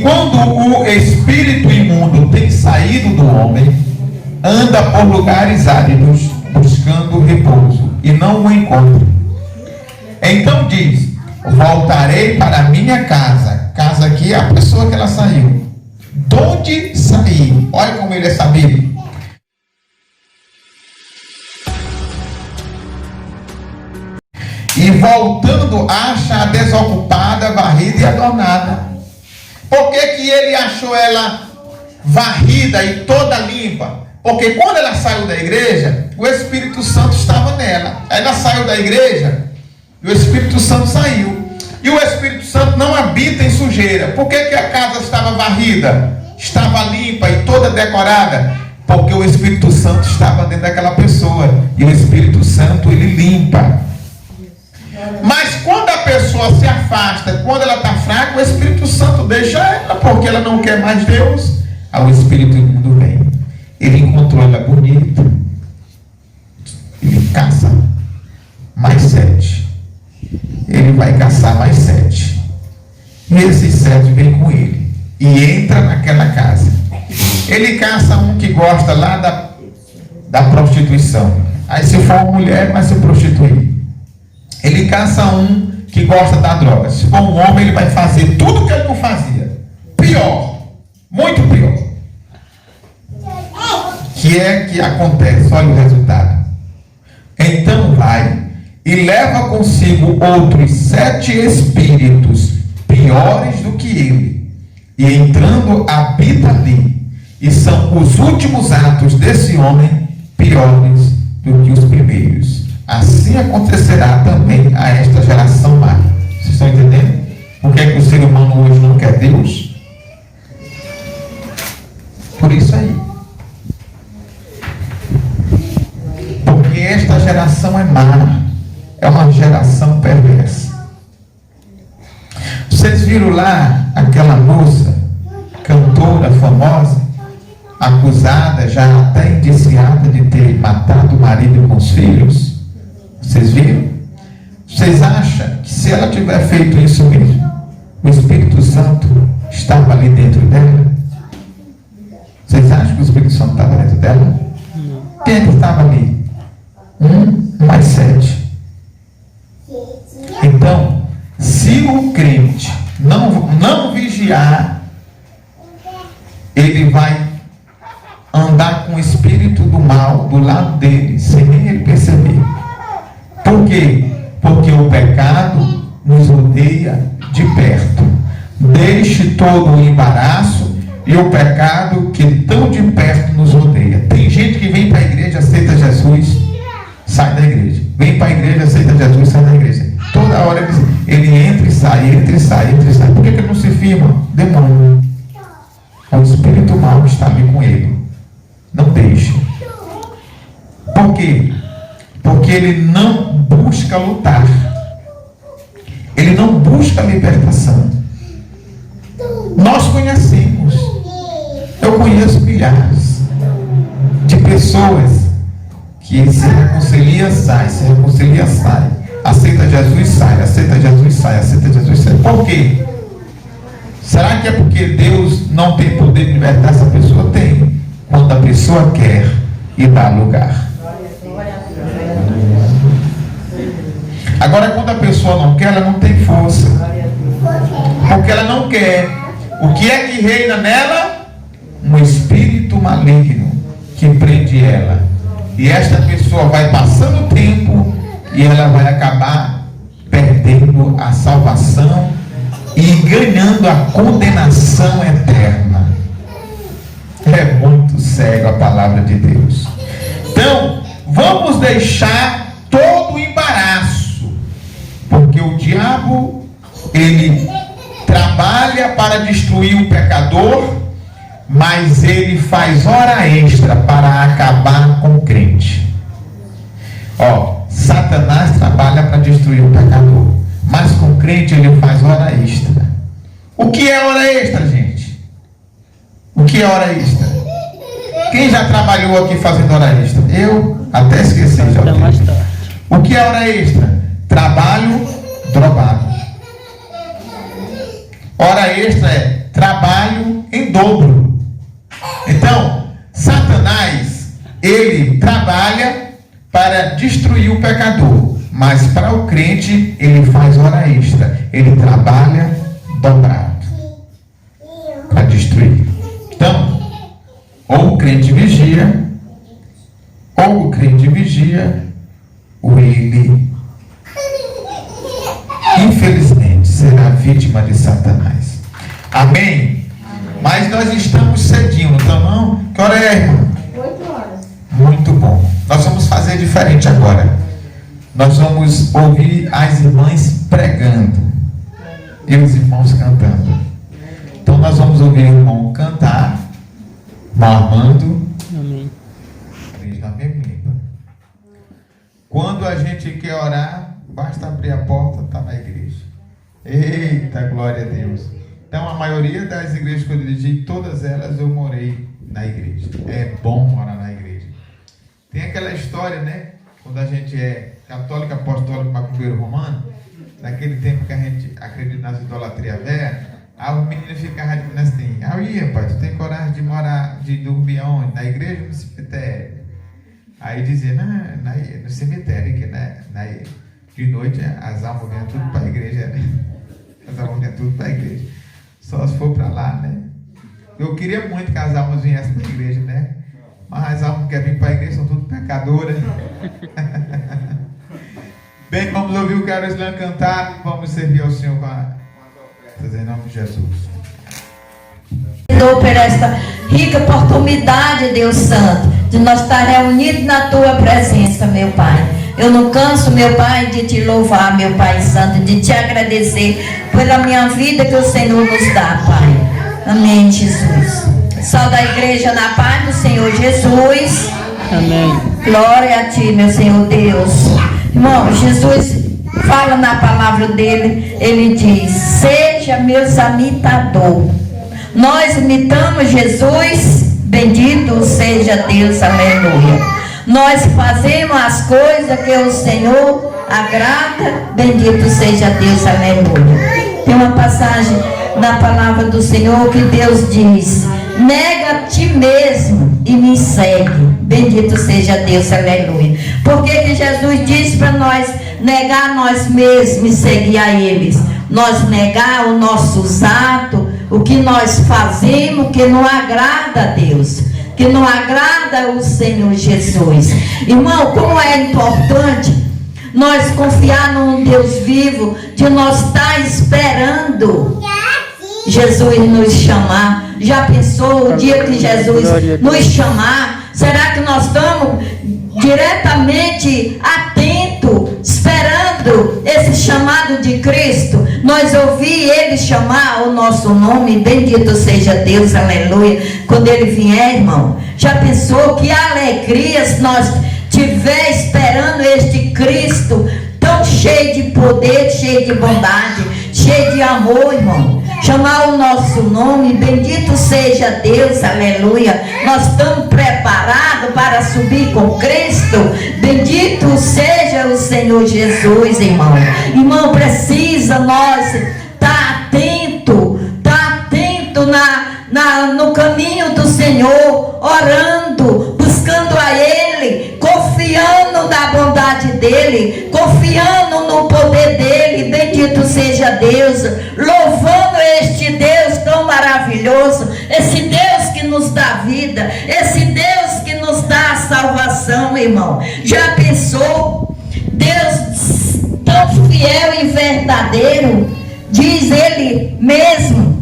quando o espírito imundo tem saído do homem, anda por lugares áridos, buscando repouso, e não o encontra. Então diz: voltarei para a minha casa. Casa aqui é a pessoa que ela saiu. De onde sair? Olha como ele é sabido. E voltando, acha a desocupada, varrida e adornada. Por que que ele achou ela varrida e toda limpa? Porque quando ela saiu da igreja, o Espírito Santo estava nela. Ela saiu da igreja e o Espírito Santo saiu. E o Espírito Santo não habita em sujeira. Por que que a casa estava varrida, estava limpa e toda decorada? Porque o Espírito Santo estava dentro daquela pessoa. E o Espírito Santo, ele limpa. Mas quando a pessoa se afasta, quando ela está fraca, o Espírito Santo deixa ela, porque ela não quer mais Deus. Aí o Espírito imundo vem. Ele encontrou ela bonita. Ele caça mais 7. Ele vai caçar mais 7. E esses 7 vêm com ele. E entra naquela casa. Ele caça um que gosta lá da prostituição. Aí se for uma mulher, vai se prostituir. Ele caça um que gosta da droga. Se for um homem, ele vai fazer tudo que ele não fazia. Pior. Muito pior. Que é que acontece? Olha o resultado. Então vai e leva consigo outros 7 espíritos piores do que ele. E entrando habita ali. E são os últimos atos desse homem piores do que os primeiros. Assim acontecerá também a esta geração má. Vocês estão entendendo? Por que é que o ser humano hoje não quer Deus? Por isso aí. Porque esta geração é má. É uma geração perversa. Vocês viram lá aquela moça, cantora famosa, acusada, já até indiciada de ter matado o marido com os filhos? Vocês viram? Vocês acham que se ela tiver feito isso mesmo, o Espírito Santo estava ali dentro dela? Vocês acham que o Espírito Santo estava dentro dela? Quem é que estava ali? 1 mais 7. Então, se o crente não vigiar, ele vai andar com o espírito do mal do lado dele, sem nem ele perceber. Por quê? Porque o pecado nos rodeia de perto. Deixe todo o embaraço e o pecado que tão de perto nos rodeia. Tem gente que vem para a igreja, aceita Jesus, sai da igreja. Vem para a igreja, aceita Jesus, sai da igreja. Toda hora ele entra e sai, entra e sai, entra e sai. Por que ele não se firma? Demônio. O espírito mau está ali com ele. Não deixe. Por quê? Porque ele não busca lutar. Ele não busca libertação. Nós conhecemos. Eu conheço milhares de pessoas que se reconcilia, sai, se reconcilia, sai. Aceita Jesus, sai, aceita Jesus, sai, aceita Jesus, sai. Por quê? Será que é porque Deus não tem poder de libertar essa pessoa? Tem. Quando a pessoa quer e dá lugar. Agora, quando a pessoa não quer, ela não tem força. Porque ela não quer. O que é que reina nela? Um espírito maligno que prende ela. E esta pessoa vai passando o tempo e ela vai acabar perdendo a salvação e ganhando a condenação eterna. É muito cego a palavra de Deus. Então, vamos deixar todo o embaraço, porque o diabo, ele trabalha para destruir o pecador, mas ele faz hora extra para acabar com o crente. Satanás trabalha para destruir o pecador, mas com o crente ele faz hora extra. O que é hora extra, gente? O que é hora extra? Quem já trabalhou aqui fazendo hora extra? Eu até esqueci já. O que é hora extra? Trabalho drogado. Hora extra é trabalho em dobro. Então, Satanás, ele trabalha para destruir o pecador, mas para o crente, ele faz hora extra, ele trabalha dobrado para destruir. Então, ou o crente vigia, ou ele, infelizmente, será vítima de Satanás. Amém? Mas nós estamos cedinho, não estamos não? Que hora é, irmão? 8 horas. Muito bom. Nós vamos fazer diferente agora. Nós vamos ouvir as irmãs pregando e os irmãos cantando. Então nós vamos ouvir o irmão cantar, irmão Armando. Amém. Quando a gente quer orar, basta abrir a porta, está na igreja. Eita, glória a Deus. Então a maioria das igrejas que eu dirigi, todas elas eu morei na igreja. É bom morar na igreja. Tem aquela história, né? Quando a gente é católico, apostólico, macumbeiro romano, naquele tempo que a gente acredita nas idolatrias velhas, aí o menino ficava dizendo assim: aí, rapaz, tu tem coragem de morar, de dormir onde? Na igreja ou no cemitério? Aí dizia: no cemitério, que de noite as almas vêm tudo para a igreja, né? As almas vêm tudo para a igreja. Só se for para lá, né? Eu queria muito que as almas viessem para a igreja, né? Mas as almas que querem vir para a igreja são tudo pecadoras. Bem, vamos ouvir o Carlos Islam cantar. Vamos servir ao Senhor com as ofertas em nome de Jesus. Por esta rica oportunidade, Deus Santo, de nós estar reunidos na Tua presença, meu Pai. Eu não canso, meu Pai, de Te louvar, meu Pai Santo, de Te agradecer pela minha vida que o Senhor nos dá, Pai. Amém, Jesus. Só da igreja na paz do Senhor Jesus. Amém. Glória a Ti, meu Senhor Deus. Irmão, Jesus fala na palavra dele, ele diz: seja meus imitador. Nós imitamos Jesus, bendito seja Deus, aleluia. Nós fazemos as coisas que o Senhor agrada, bendito seja Deus, aleluia. Tem uma passagem na palavra do Senhor que Deus diz: nega a ti mesmo e me segue, bendito seja Deus, aleluia. Por que Jesus disse para nós negar nós mesmos e seguir a eles? Nós negar os nossos atos, o que nós fazemos que não agrada a Deus, que não agrada o Senhor Jesus. Irmão, como é importante nós confiar num Deus vivo, de nós estar esperando Jesus nos chamar. Já pensou o dia que Jesus nos chamar? Será que nós estamos diretamente atentos, esperando esse chamado de Cristo? Nós ouvir Ele chamar o nosso nome, bendito seja Deus, aleluia. Quando Ele vier, irmão, já pensou que alegria se nós estiver esperando este Cristo tão cheio de poder, cheio de bondade, cheio de amor, irmão? Chamar o nosso nome, bendito seja Deus, aleluia. Nós estamos preparados para subir com Cristo, bendito seja o Senhor Jesus, irmão. Irmão, precisa nós estar atento no caminho do Senhor, orando, buscando a Ele, confiando na bondade dEle, confiando no poder dEle, bendito seja Deus, louvando este Deus tão maravilhoso, esse Deus que nos dá vida, esse Deus que nos dá a salvação, irmão. Já pensou? Deus tão fiel e verdadeiro, diz Ele mesmo,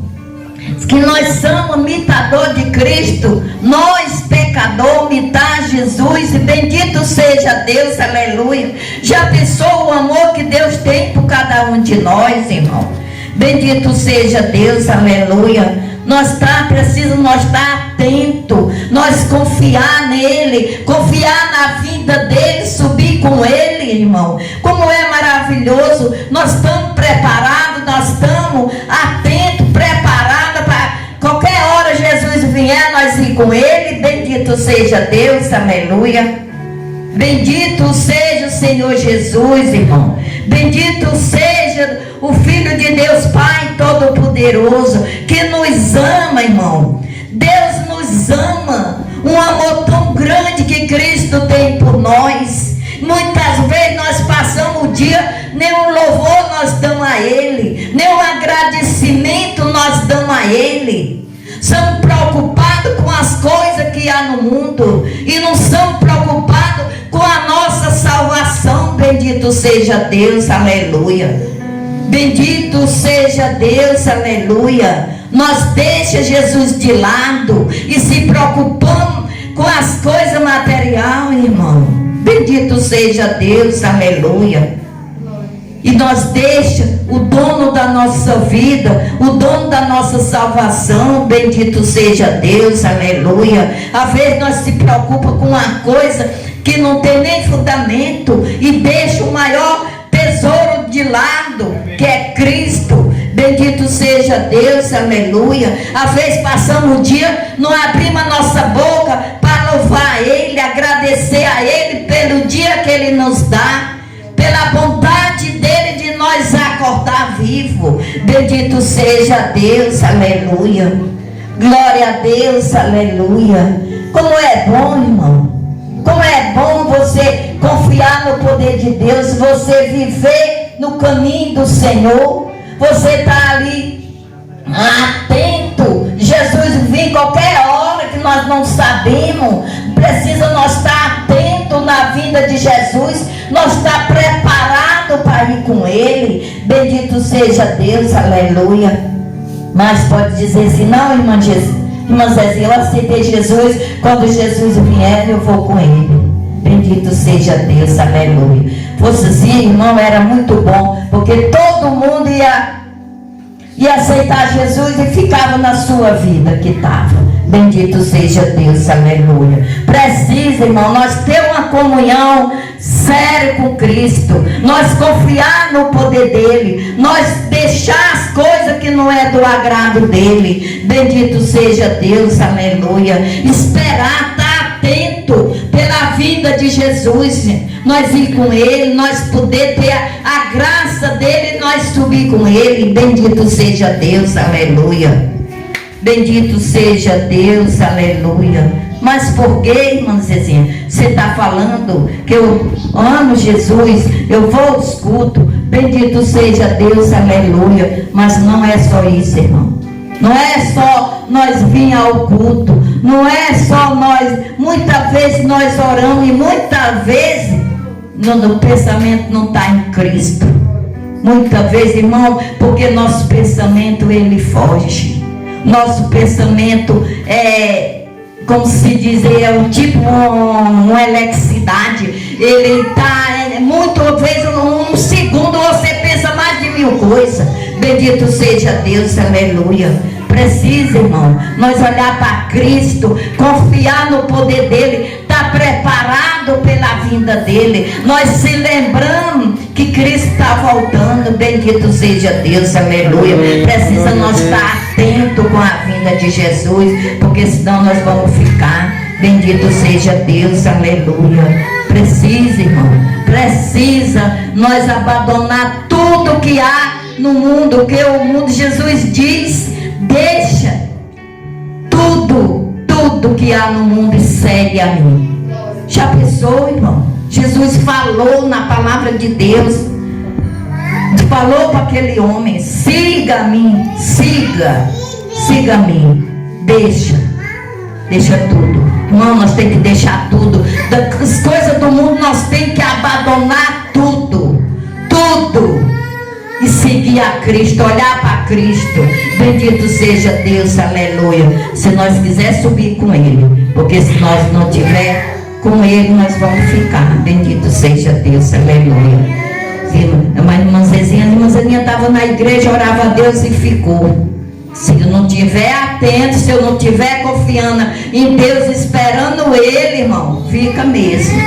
que nós somos imitador de Cristo, nós pecador, imitar Jesus, e bendito seja Deus, aleluia. Já pensou o amor que Deus tem por cada um de nós, irmão? Bendito seja Deus, aleluia. Precisamos nós estar atentos, nós confiar nele, confiar na vida dele, subir com ele, irmão. Como é maravilhoso, nós estamos preparados, nós estamos atentos, preparados para qualquer hora Jesus vier, nós ir com ele, bendito seja Deus, aleluia. Bendito seja o Senhor Jesus, irmão. Bendito seja o Filho de Deus, Pai Todo-Poderoso, que que nos ama, irmão. Deus nos ama. Um amor tão grande que Cristo tem por nós. Muitas vezes nós passamos o dia, nenhum louvor nós damos a Ele, nenhum agradecimento nós damos a Ele. Somos preocupados com as coisas que há no mundo e não somos preocupados com a nossa salvação. Bendito seja Deus, aleluia. Bendito seja Deus, aleluia. Nós deixamos Jesus de lado e se preocupamos com as coisas materiais, irmão. Bendito seja Deus, aleluia. E nós deixamos o dono da nossa vida, o dono da nossa salvação. Bendito seja Deus, aleluia. Às vezes nós se preocupamos com uma coisa que não tem nem fundamento e deixa o maior tesouro de lado, que é Cristo. Bendito seja Deus, aleluia. Às vezes passamos o dia, não abrimos a nossa boca para louvar a Ele, agradecer a Ele pelo dia que Ele nos dá, pela bondade dEle de nós acordar vivo. Bendito seja Deus, aleluia. Glória a Deus, aleluia. Como é bom, irmão. Como é bom você confiar no poder de Deus, você viver no caminho do Senhor. Você está ali atento. Jesus vem qualquer hora que nós não sabemos. Precisa nós estar atento na vinda de Jesus. Nós estar preparado para ir com Ele. Bendito seja Deus, aleluia. Mas pode dizer assim, não, irmã Zezinha, eu aceitei Jesus. Quando Jesus vier, eu vou com Ele. Bendito seja Deus, aleluia. Fosse assim, irmão, era muito bom, porque todo mundo ia aceitar Jesus e ficava na sua vida que estava. Bendito seja Deus, aleluia. Precisa, irmão, nós ter uma comunhão séria com Cristo, nós confiar no poder dEle, nós deixar as coisas que não é do agrado dEle. Bendito seja Deus, aleluia. Esperar, estar atento pela vida de Jesus, nós ir com Ele, nós poder ter a graça dEle, nós subir com Ele. Bendito seja Deus, aleluia. Bendito seja Deus, aleluia. Mas por que, irmã Zezinha, você está falando que eu amo Jesus, eu vou aos cultos, bendito seja Deus, aleluia. Mas não é só isso, irmão. Não é só nós vir ao culto, não é só nós, muitas vezes nós oramos e muitas vezes no pensamento não está em Cristo. Muitas vezes, irmão, porque nosso pensamento ele foge. Nosso pensamento é, como se dizer, é um tipo uma eletricidade. Ele está, muitas vezes, um segundo você pensa mais de 1000 coisas. Bendito seja Deus, aleluia. Precisa, irmão, nós olhar para Cristo, confiar no poder dEle, estar preparado pela vinda dEle. Nós se lembramos que Cristo está voltando. Bendito seja Deus, aleluia. Precisa nós estar atento com a vinda de Jesus, porque senão nós vamos ficar. Bendito seja Deus, aleluia. Precisa, irmão, precisa nós abandonar tudo que há no mundo, que o mundo, Jesus diz, deixa tudo que há no mundo e segue a mim. Já pensou, irmão? Jesus falou na palavra de Deus, falou para aquele homem, siga a mim, siga a mim, deixa tudo. Irmão, nós temos que deixar tudo. Das coisas do mundo nós temos que abandonar tudo e seguir a Cristo, olhar para Cristo. Bendito seja Deus, aleluia. Se nós quiser subir com Ele, porque se nós não tiver com Ele, nós vamos ficar. Bendito seja Deus, aleluia. Mas a irmã Zezinha estava na igreja, orava a Deus e ficou. Se eu não estiver atento, se eu não estiver confiando em Deus, esperando Ele, irmão, fica mesmo.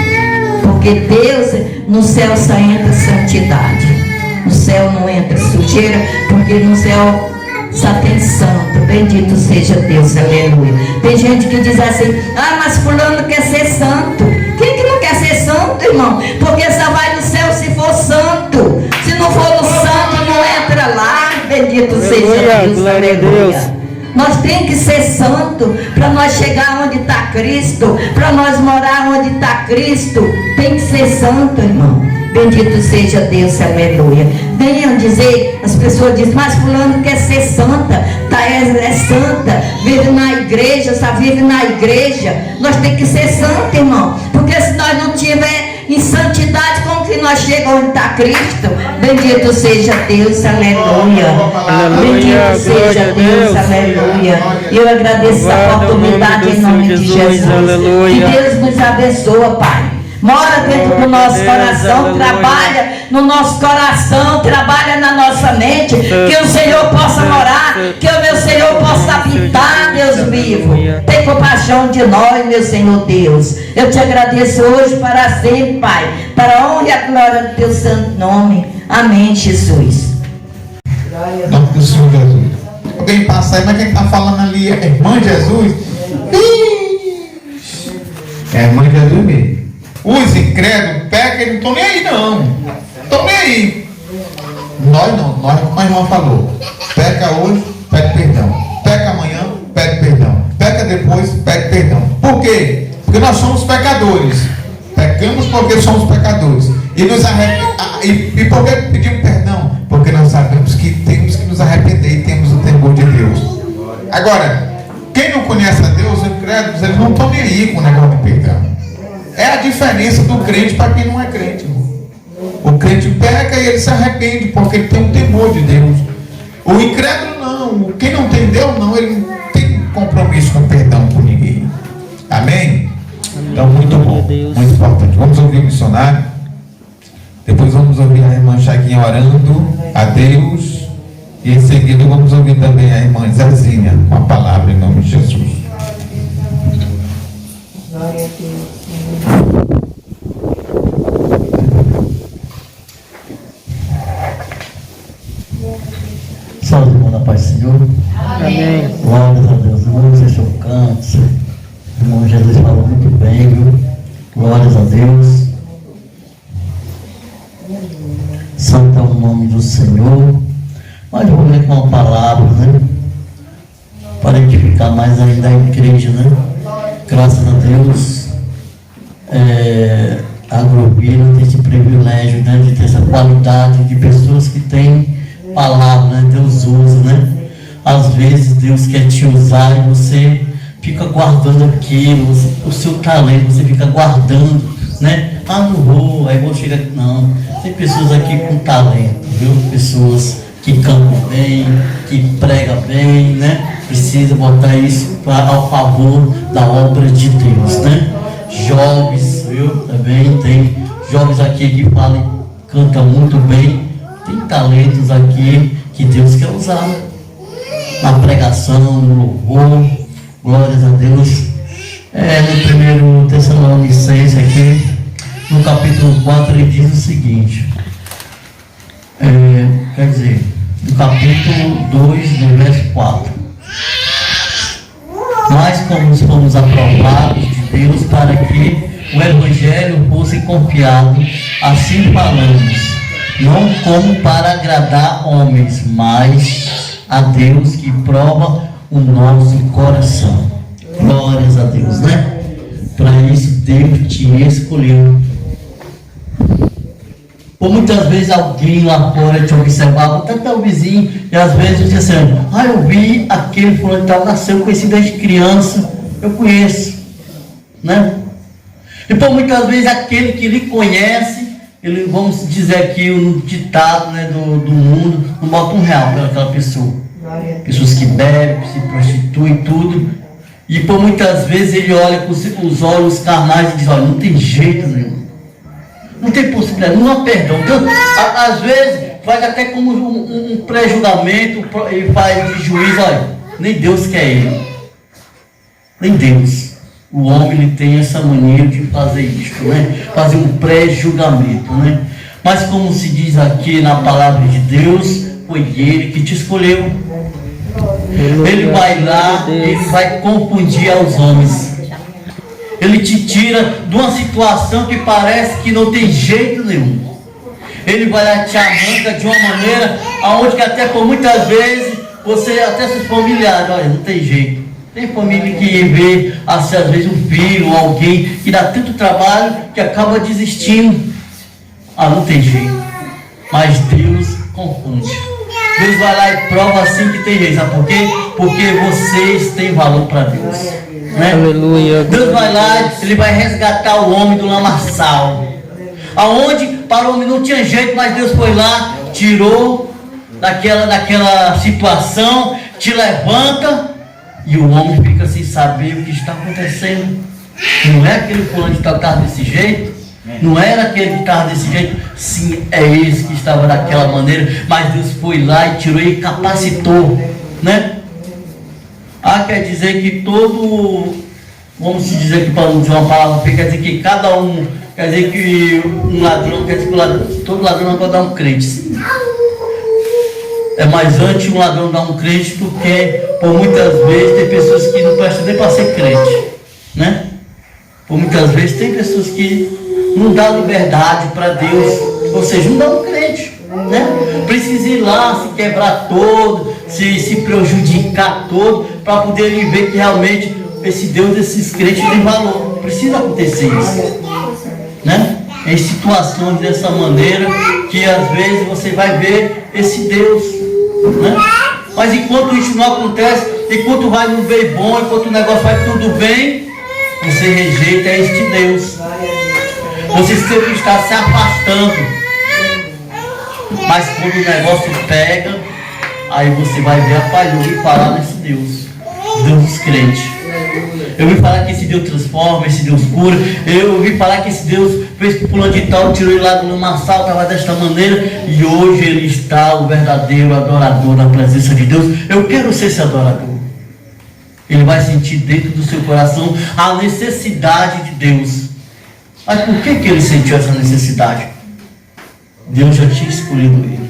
Porque Deus, no céu só entra santidade. No céu não entra sujeira, porque no céu só tem santo. Bendito seja Deus, aleluia. Tem gente que diz assim, mas fulano quer ser santo. Quem que não quer ser santo, irmão? Porque só vai no céu se for santo. Se não for no santo, não entra lá. Bendito seja Deus, aleluia. Nós temos que ser santo para nós chegar onde está Cristo, para nós morar onde está Cristo. Tem que ser santo, irmão. Bendito seja Deus, aleluia. Venham dizer, as pessoas dizem, mas fulano quer ser santa, é santa, vive na igreja, só vive na igreja. Nós temos que ser santo, irmão, porque se nós não tiver em santidade, como que nós chegamos onde está Cristo? Bendito seja Deus, aleluia. Bendito seja Deus, aleluia. E eu agradeço essa oportunidade em nome de Jesus. Que Deus nos abençoe, Pai. Mora dentro do nosso coração, trabalha no nosso coração, trabalha na nossa mente, que o Senhor possa morar, que o meu Senhor possa habitar, Deus vivo. Tem compaixão de nós, meu Senhor Deus. Eu te agradeço hoje para sempre, Pai, para a honra e a glória do teu santo nome. Amém, Jesus. Em nome do Senhor Jesus. Alguém passa aí, mas quem está falando ali é irmã Jesus? É a irmã Jesus mesmo. Os incrédulos pecam e não estão nem aí, não. Estão nem aí. Nós não, nós, como a irmã falou, peca hoje, pede perdão. Peca amanhã, pede perdão. Peca depois, pede perdão. Por quê? Porque nós somos pecadores. Pecamos porque somos pecadores. E por que pedimos perdão? Porque nós sabemos que temos que nos arrepender e temos o temor de Deus. Agora, quem não conhece a Deus, os incrédulos, eles não estão nem aí com o negócio de perdão. É a diferença do crente para quem não é crente, irmão. O crente peca e ele se arrepende porque ele tem um temor de Deus. O incrédulo não. Quem não tem Deus, não, ele não tem compromisso com perdão com ninguém. Amém? Então, muito bom, muito importante. Vamos ouvir o missionário. Depois vamos ouvir a irmã Chaguinha orando a Deus. E em seguida vamos ouvir também a irmã Zezinha com a palavra em nome de Jesus. Glória a Deus. Salve, irmão, da paz do Senhor. Amém. Glórias a Deus. Irmão, você chocante. Irmão, Jesus falou muito bem, viu? Glórias a Deus. Santo é o nome do Senhor. Mas eu vou ler com uma palavra, né? Para edificar mais ainda a igreja, né? Graças a Deus. A Agrovila tem esse privilégio, né, de ter essa qualidade de pessoas que têm palavra, né? Deus usa, né? Às vezes Deus quer te usar e você fica guardando aquilo, o seu talento, você fica guardando, né? Não vou, aí vou chegar aqui. Não, tem pessoas aqui com talento, viu? Pessoas que cantam bem, que pregam bem, né? Precisa botar isso ao favor da obra de Deus, né? Jovens, viu? Também tem jovens aqui que falam, cantam muito bem, tem talentos aqui que Deus quer usar na pregação, no louvor, glórias a Deus. No 1 Tessalonicenses aqui, no capítulo 4, ele diz o seguinte, no capítulo 2, no verso 4: mas como fomos aprovados de Deus para que o Evangelho fosse confiado, assim falamos, não como para agradar homens, mas a Deus que prova o nosso coração. Glórias a Deus, né? Para isso Deus te escolheu. Ou muitas vezes alguém lá fora te observava, até teu vizinho, e às vezes você assim, eu vi aquele fulano tal, nasceu, conheci desde criança, eu conheço, né? E por muitas vezes aquele que lhe conhece, ele, vamos dizer aqui um ditado, né, do mundo, não bota R$1 pelaquela pessoa. Pessoas que bebem, se prostituem, tudo. E por muitas vezes ele olha com os olhos carnais e diz, olha, não tem jeito nenhum. Não tem possibilidade, não há perdão. Deus, às vezes, faz até como um pré-julgamento, e faz de juiz, olha, nem Deus quer ele. Nem Deus. O homem ele tem essa mania de fazer isso, né? Fazer um pré-julgamento, né? Mas como se diz aqui na palavra de Deus, foi ele que te escolheu. Ele vai lá, ele vai confundir aos homens. Ele te tira de uma situação que parece que não tem jeito nenhum. Ele vai lá te arranca de uma maneira aonde que até por muitas vezes você, até seus familiares, olha, não tem jeito. Tem família que vê, assim, às vezes, um filho ou alguém que dá tanto trabalho que acaba desistindo. Ah, não tem jeito. Mas Deus confunde. Deus vai lá e prova assim que tem jeito. Sabe por quê? Porque vocês têm valor para Deus. Né? Aleluia. Deus vai lá, Ele vai resgatar o homem do lamaçal. Aonde para o homem não tinha jeito, mas Deus foi lá, tirou daquela situação, te levanta, e o homem fica sem saber o que está acontecendo. Não é aquele fulano que estava desse jeito, não era aquele que estava desse jeito, sim, é esse que estava daquela maneira, mas Deus foi lá e tirou e capacitou, né? Ah, quer dizer que todo, vamos se dizer que para não dizer uma palavra, quer dizer que cada um, quer dizer que um ladrão, quer dizer que todo ladrão não pode dar um crente, sim. É mais antes um ladrão dar um crente do que, por muitas vezes, tem pessoas que não prestam nem para ser crente, né? Por muitas vezes tem pessoas que não dão liberdade para Deus, ou seja, não dão um crente, né? Precisa ir lá, se quebrar todo, se prejudicar todo, para poder ver que realmente esse Deus, esses crentes têm valor. Precisa acontecer isso, né? Em situações dessa maneira, que às vezes você vai ver esse Deus, né? Mas enquanto isso não acontece, enquanto vai no bem bom, enquanto o negócio vai tudo bem, você rejeita este Deus. Você sempre está se afastando. Mas quando o negócio pega, aí você vai ver, rapaz, eu ouvi falar nesse Deus, Deus dos crentes. Eu ouvi falar que esse Deus transforma, esse Deus cura. Eu ouvi falar que esse Deus fez que o fulano de tal, tirou ele lá do lamaçal, estava desta maneira. E hoje ele está o verdadeiro adorador na presença de Deus. Eu quero ser esse adorador. Ele vai sentir dentro do seu coração a necessidade de Deus. Mas por que ele sentiu essa necessidade? Deus já tinha escolhido ele.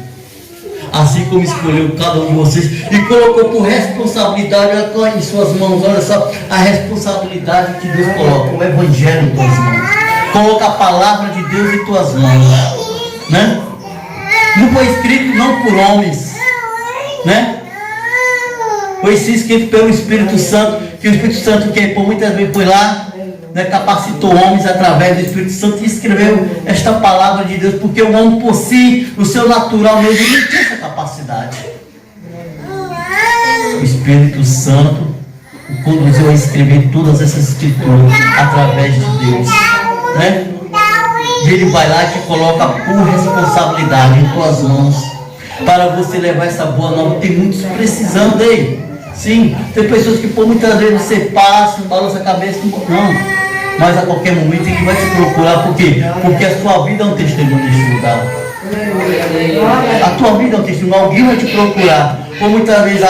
Assim como escolheu cada um de vocês e colocou por responsabilidade em suas mãos. Olha só a responsabilidade que Deus coloca, o Evangelho em tuas mãos. Coloca a palavra de Deus em tuas mãos, né? Não foi escrito não por homens, né? Foi sim escrito pelo Espírito Santo, que o Espírito Santo, que por muitas vezes foi lá, né, capacitou homens através do Espírito Santo e escreveu esta palavra de Deus, porque o homem por si, o seu natural mesmo, não tinha essa capacidade. O Espírito Santo o conduziu a escrever todas essas escrituras através de Deus, né? E ele vai lá e te coloca por responsabilidade em tuas mãos para você levar essa boa nova. Tem muitos precisando aí. Sim, tem pessoas que por muitas vezes você passa, balança a cabeça, não. Mas a qualquer momento ele vai te procurar. Por quê? Porque a sua vida é um testemunho neste lugar. A tua vida é um testemunho. Alguém vai te procurar. Por muitas vezes,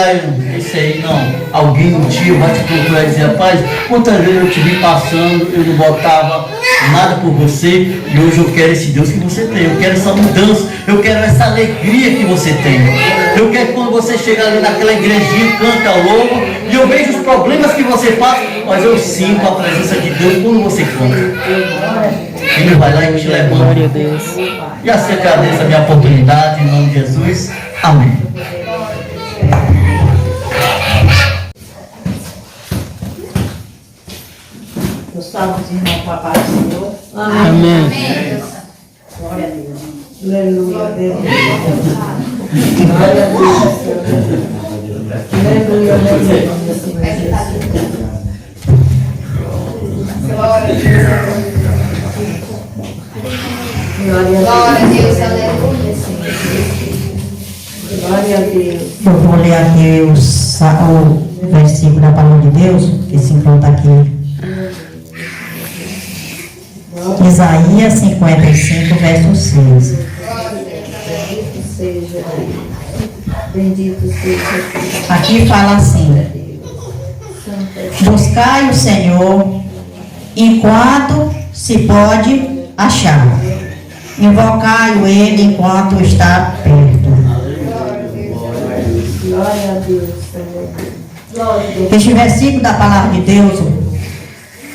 esse aí não. Alguém um dia vai te procurar e dizer, rapaz, quantas vezes eu te vi passando, eu não botava nada por você, e hoje eu quero esse Deus que você tem. Eu quero essa mudança. Eu quero essa alegria que você tem. Eu quero que quando você chega ali naquela igrejinha, canta louco, e eu vejo os problemas que você passa, mas eu sinto a presença de Deus quando você canta. Ele vai lá e te levanta. Glória a Deus. E assim eu agradeço a minha oportunidade, em nome de Jesus. Amém. Gostava de irmão com a paz do Senhor. Amém. Glória a Deus. Aleluia, Deus. Glória a Deus. Aleluia, aleluia. Glória a Deus. Glória a Deus, aleluia. Glória a Deus. Eu vou ler aqui o versículo da palavra de Deus, que se encontra aqui. Isaías 55, verso 6. Bendito seja Deus. Bendito seja Deus. Aqui fala assim: buscai o Senhor enquanto se pode achar, invocai-o Ele enquanto está perto. Glória a Deus. Glória a Deus. Este versículo da palavra de Deus,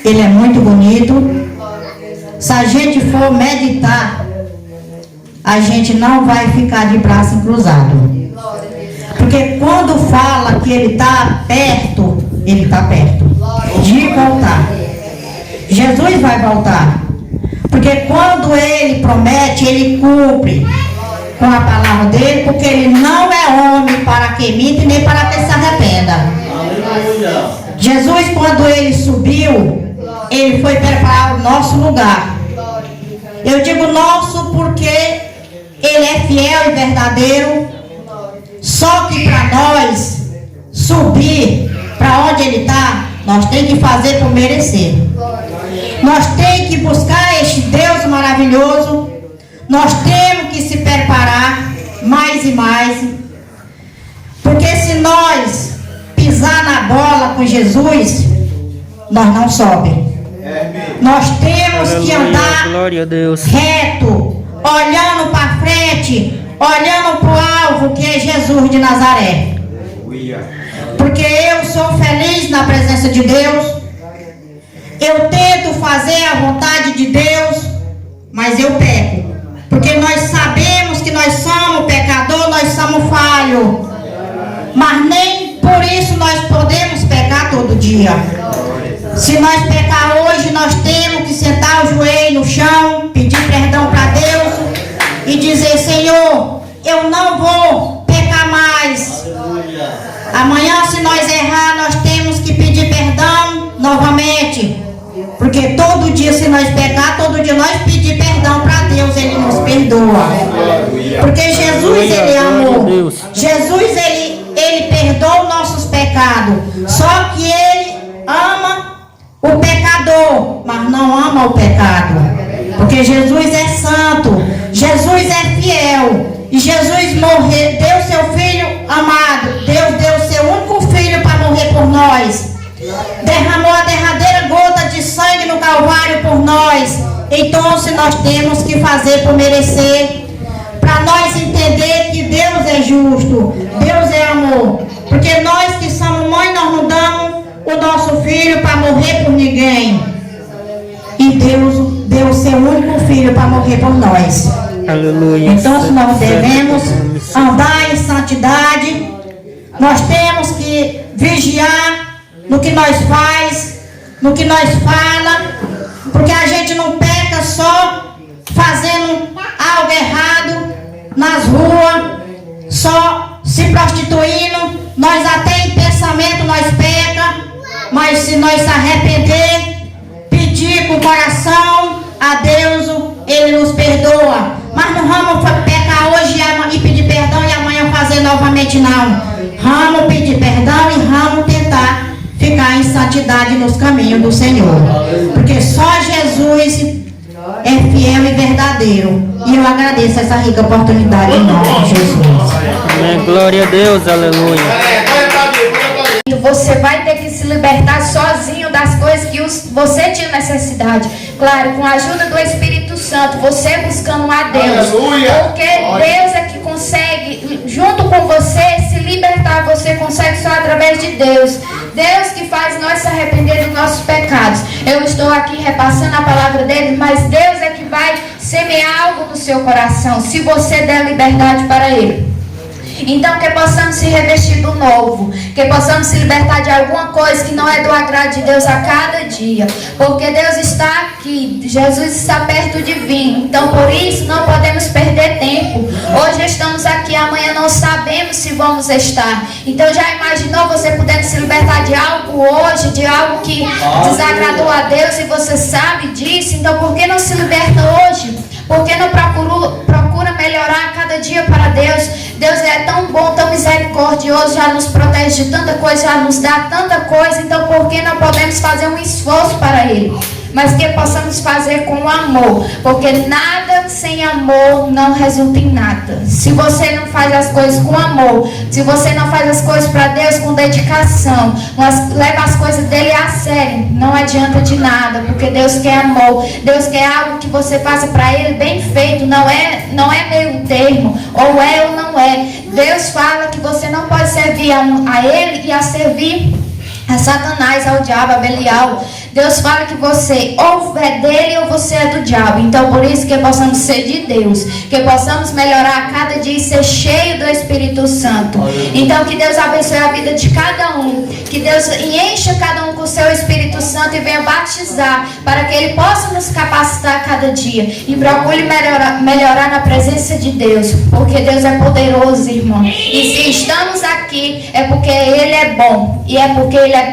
ele é muito bonito. Se a gente for meditar, a gente não vai ficar de braço cruzado. Porque Porque quando fala que ele está perto de voltar. Jesus vai voltar. Porque quando ele promete, ele cumpre com a palavra dele, porque ele não é homem para que minta nem para que se arrependa. Aleluia. Jesus, quando ele subiu, ele foi preparar o nosso lugar. Eu digo nosso porque ele é fiel e verdadeiro. Só que para nós subir para onde ele está, nós temos que fazer por merecer. Nós temos que buscar este Deus maravilhoso. Nós temos que se preparar mais e mais. Porque se nós pisar na bola com Jesus, nós não sobemos. Nós temos que andar reto, olhando para frente, olhando para o alvo que é Jesus de Nazaré. Porque eu sou feliz na presença de Deus. Eu tento fazer a vontade de Deus, mas eu peco. Porque nós sabemos que nós somos pecadores, nós somos falhos. Mas nem por isso nós podemos pecar todo dia. Se nós pecar hoje, nós temos que sentar o joelho no chão, pedir perdão para Deus e dizer: Senhor, eu não vou pecar mais. Amanhã, se nós errar, nós temos que pedir perdão novamente. Porque todo dia, se nós pecar, todo dia nós pedir perdão para Deus, Ele nos perdoa. Porque Jesus, Ele amou. Jesus, Ele perdoa os nossos pecados. Só que Ele ama o pecador, mas não ama o pecado. Porque Jesus é santo, Jesus é fiel. E Jesus morreu, deu seu Filho amado. Deus deu seu único Filho para morrer por nós. Derramou a derradeira gota de sangue no Calvário por nós. Então, se nós temos que fazer por merecer, para nós entender que Deus é justo, Deus é amor. Porque nós que somos mãe, nós não damos o nosso filho para morrer por ninguém. E Deus deu o seu único filho para morrer por nós. Aleluia. Então, se nós devemos andar em santidade, nós temos que vigiar no que nós faz, no que nós fala, porque a gente não peca só fazendo algo errado nas ruas, só se prostituindo. Nós até em pensamento nós peca, mas se nós se arrepender, pedir com o coração a Deus, Ele nos perdoa. Mas não vamos pecar hoje e pedir perdão e amanhã fazer novamente, não. Vamos pedir perdão e vamos tentar ficar em santidade nos caminhos do Senhor. Porque só Jesus é fiel e verdadeiro. E eu agradeço essa rica oportunidade em nome de Jesus. Amém. Glória a Deus, aleluia. Você vai ter que se libertar sozinho das coisas que você tinha necessidade. Claro, com a ajuda do Espírito Santo, você buscando a Deus. Aleluia. Porque Deus é que consegue, junto com você, se libertar. Você consegue só através de Deus. Deus que faz nós se arrepender dos nossos pecados. Eu estou aqui repassando a palavra dele, mas Deus é que vai semear algo no seu coração, se você der liberdade para ele. Então, que possamos se revestir do novo, que possamos se libertar de alguma coisa que não é do agrado de Deus a cada dia, porque Deus está aqui, Jesus está perto de vir. Então, por isso, não podemos perder tempo. Hoje estamos aqui, amanhã não sabemos se vamos estar. Então, já imaginou você podendo se libertar de algo hoje, de algo que desagradou a Deus e você sabe disso? Então, por que não se liberta hoje? Por que não procura melhorar cada dia para Deus? Deus é tão bom, tão misericordioso, já nos protege de tanta coisa, já nos dá tanta coisa. Então, por que não podemos fazer um esforço para Ele? Mas que possamos fazer com amor, porque nada sem amor não resulta em nada. Se você não faz as coisas com amor, se você não faz as coisas para Deus com dedicação, leva as coisas dele a sério, não adianta de nada, porque Deus quer amor. Deus quer algo que você faça para Ele bem feito, não é meio termo, ou é ou não é. Deus fala que você não pode servir a Ele e a servir a Satanás, ao diabo, a Belial. Deus fala que você ou é dele ou você é do diabo. Então por isso que possamos ser de Deus, que possamos melhorar a cada dia e ser cheio do Espírito Santo. Então que Deus abençoe a vida de cada um, que Deus encha cada um com o seu Espírito Santo e venha batizar, para que Ele possa nos capacitar a cada dia. E procure melhorar na presença de Deus, porque Deus é poderoso, irmão. E se estamos aqui é porque Ele é bom, e é porque Ele é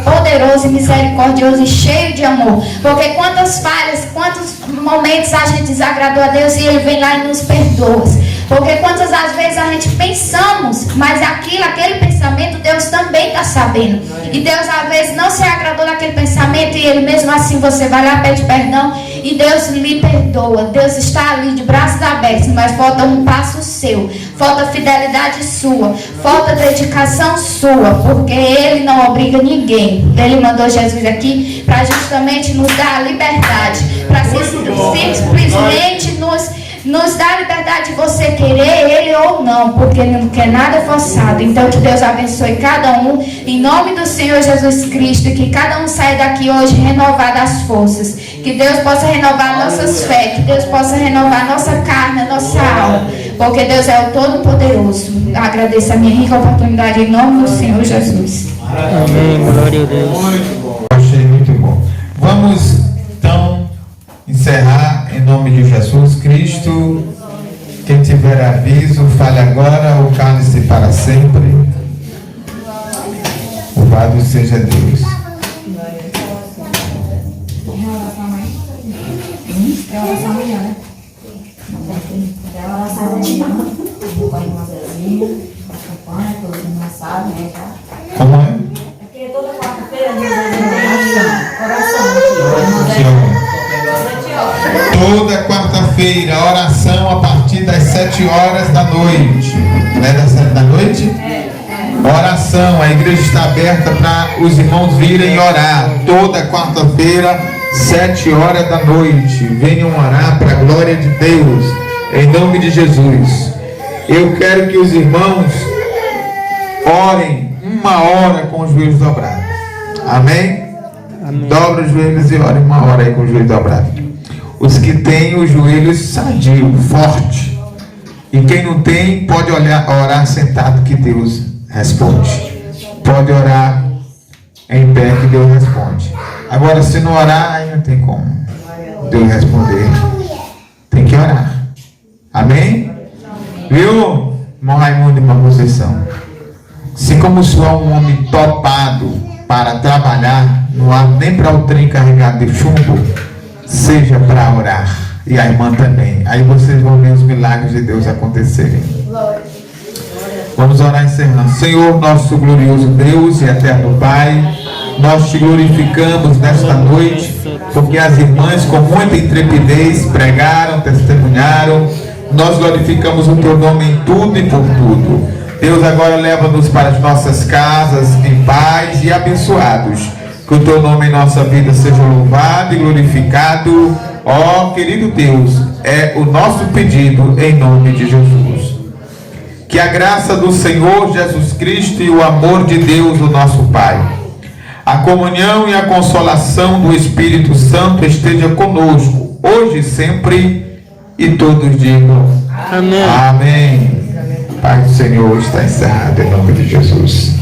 poderoso e misericordioso e cheio de amor. Porque quantas falhas, quantos momentos a gente desagradou a Deus e Ele vem lá e nos perdoa. Porque quantas das vezes a gente pensamos, mas aquele pensamento Deus também está sabendo. E Deus às vezes não se agradou daquele pensamento e Ele mesmo assim você vai lá, pede perdão e Deus lhe perdoa. Deus está ali de braços abertos, mas falta um passo seu, falta fidelidade sua, falta dedicação sua, porque Ele não obriga ninguém. Ele mandou Jesus aqui para justamente nos dar a liberdade, para simplesmente nos dá a liberdade de você querer Ele ou não, porque Ele não quer nada forçado. Então que Deus abençoe cada um, em nome do Senhor Jesus Cristo, e que cada um saia daqui hoje renovado as forças, que Deus possa renovar nossas fé, que Deus possa renovar nossa carne, nossa alma, porque Deus é o Todo-Poderoso. Agradeço a minha rica oportunidade em nome do Senhor Jesus. Amém, glória a Deus. Achei muito bom. Vamos então encerrar em nome de Jesus Cristo. Quem tiver aviso, fale agora, o cálice para sempre. Louvado seja Deus. Como é? Porque toda quarta-feira Toda quarta-feira, oração a partir das 7 horas da noite. Não é das 7 da noite? Oração, a igreja está aberta para os irmãos virem orar. Toda quarta-feira, 7 horas da noite. Venham orar para a glória de Deus, em nome de Jesus. Eu quero que os irmãos orem 1 hora com os joelhos dobrados. Amém? Amém. Dobra os joelhos e ore 1 hora aí com os joelhos dobrados. Os que têm os joelhos sadios, forte. E quem não tem, pode orar sentado que Deus responde. Pode orar em pé que Deus responde. Agora, se não orar, aí não tem como Deus responder. Tem que orar. Amém? Viu, irmão Raimundo e irmã Conceição? Assim como o senhor é um homem topado para trabalhar, não há nem para o trem carregado de chumbo, seja para orar. E a irmã também. Aí vocês vão ver os milagres de Deus acontecerem. Vamos orar encerrando. Senhor, nosso glorioso Deus e eterno Pai, nós te glorificamos nesta noite, porque as irmãs com muita intrepidez pregaram, testemunharam. Nós glorificamos o teu nome em tudo e por tudo. Deus, agora leva-nos para as nossas casas em paz e abençoados. Que o teu nome em nossa vida seja louvado e glorificado. Ó, querido Deus, é o nosso pedido em nome de Jesus. Que a graça do Senhor Jesus Cristo e o amor de Deus, o nosso Pai, a comunhão e a consolação do Espírito Santo esteja conosco, hoje e sempre, e todos digam Amém. amém. Pai do Senhor está encerrado em nome de Jesus.